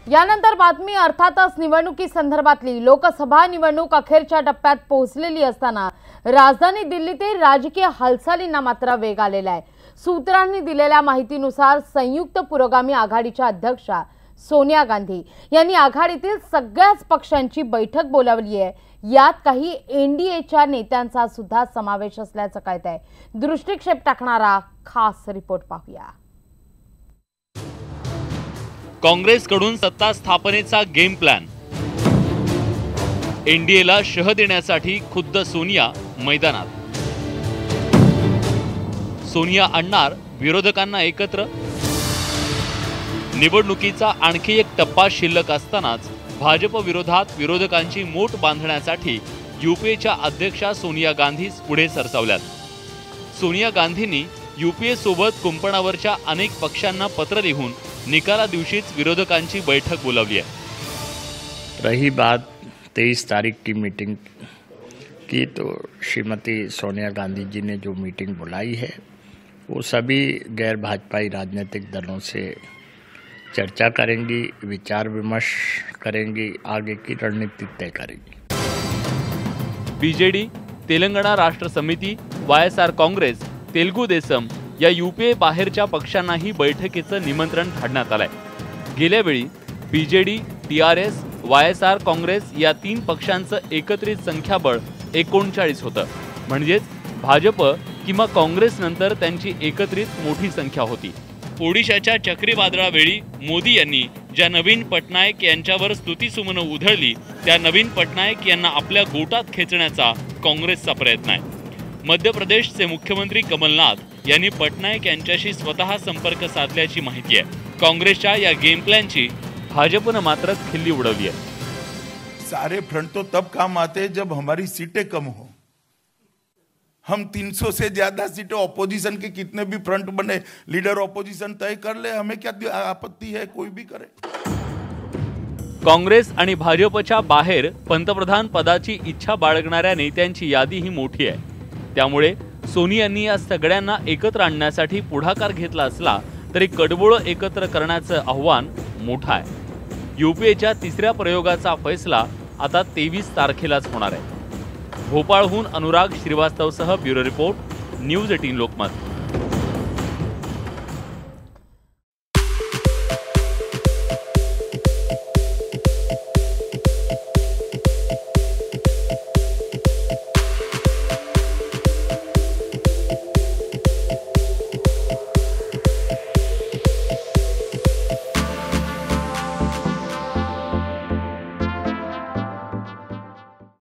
यानंतर बातमी अर्थातच निवडणुकी संदर्भातली। लोकसभा निवडणूक अखेरच्या टप्प्यात पोहोचलेली असताना राजधानी दिल्लीतील राजकीय हालचालींना मात्र वेग आलेला आहे। सूत्रांनी दिलेल्या माहितीनुसार संयुक्त पुरोगामी आघाडीच्या अध्यक्षा सोनिया गांधी यांनी आघाडीतील सगळ्याच पक्षांची बैठक बोलावली आहे। यात काही एनडीएच्या नेत्यांचा सुद्धा समावेश असल्याचं कळतंय। दृष्टिक्षेप टाकणारा खास रिपोर्ट पाहूया। काँग्रेसकडून सत्ता स्थापनेचा गेम प्लॅन। एनडीएला शह देण्यासाठी खुद्द सोनिया मैदानात। सोनिया आणणार विरोधकांना एकत्र। निवडणुकीचा आणखी एक टप्पा शिल्लक असतानाच भाजप विरोधात विरोधकांची मोट बांधण्यासाठी यूपीएच्या अध्यक्षा सोनिया गांधी पुढे सरसावल्यात। सोनिया गांधींनी यूपीए सोबत कुंपणावरच्या अनेक पक्षांना पत्र लिहून निकाला दिवशीच विरोधकांची बैठक बोलावली आहे। रही बात 23 तारीख की मीटिंग की, तो श्रीमती सोनिया गांधी जी ने जो मीटिंग बुलाई है वो सभी गैर भाजपाई राजनीतिक दलों से चर्चा करेंगी, विचार विमर्श करेंगी, आगे की रणनीति तय करेंगी। बीजेडी, तेलंगणा राष्ट्र समिति, वायएसआर काँग्रेस, तेलुगू देसम या यूपीए बाहेरच्या पक्षांनाही बैठकीचं निमंत्रण धाडण्यात आलंय। गेल्या वेळी बीजेडी, टीआरएस, वायएसआर काँग्रेस या 3 पक्षांचं एकत्रित संख्याबळ 39 होतं। म्हणजेच भाजप किंवा काँग्रेस नंतर त्यांची एकत्रित मोठी संख्या होती। ओडिशाच्या चक्रीवादळावेळी मोदी यांनी ज्या नवीन पटनायक यांच्यावर स्तुतीसुमनं उधळली, त्या नवीन पटनायक यांना आपल्या गोटात खेचण्याचा काँग्रेसचा प्रयत्न आहे। मध्य प्रदेशचे मुख्यमंत्री कमलनाथ यांनी पटनायक यांच्याशी स्वतः संपर्क साधल्याची माहिती आहे। काँग्रेसच्या या गेम प्लॅनची भाजपनं मात्र खिल्ली उडवली आहे। सारे फ्रंट तो तब काम आते हैं जब हमारी सीटें कम हो। हम 300 से ज्यादा सीटें ऑपोजिशन के कितने भी फ्रंट बने, लीडर ऑपोजिशन तय कर ले, हमें क्या आपत्ति है, कोई भी करे। काँग्रेस आणि भाजपच्या बाहेर पंतप्रधान पदाची इच्छा बाळगणाऱ्या नेत्यांची यादी ही मोठी आहे। त्यामुळे सोनियांनी या सगळ्यांना एकत्र आणण्यासाठी पुढाकार घेतला असला तरी कडबोळं एकत्र करण्याचं आव्हान मोठं आहे। यूपीएच्या 3ऱ्या प्रयोगाचा फैसला आता 23 तारखेलाच होणार आहे। भोपाळहून अनुराग श्रीवास्तवसह ब्युरो रिपोर्ट, न्यूज 18 लोकमत।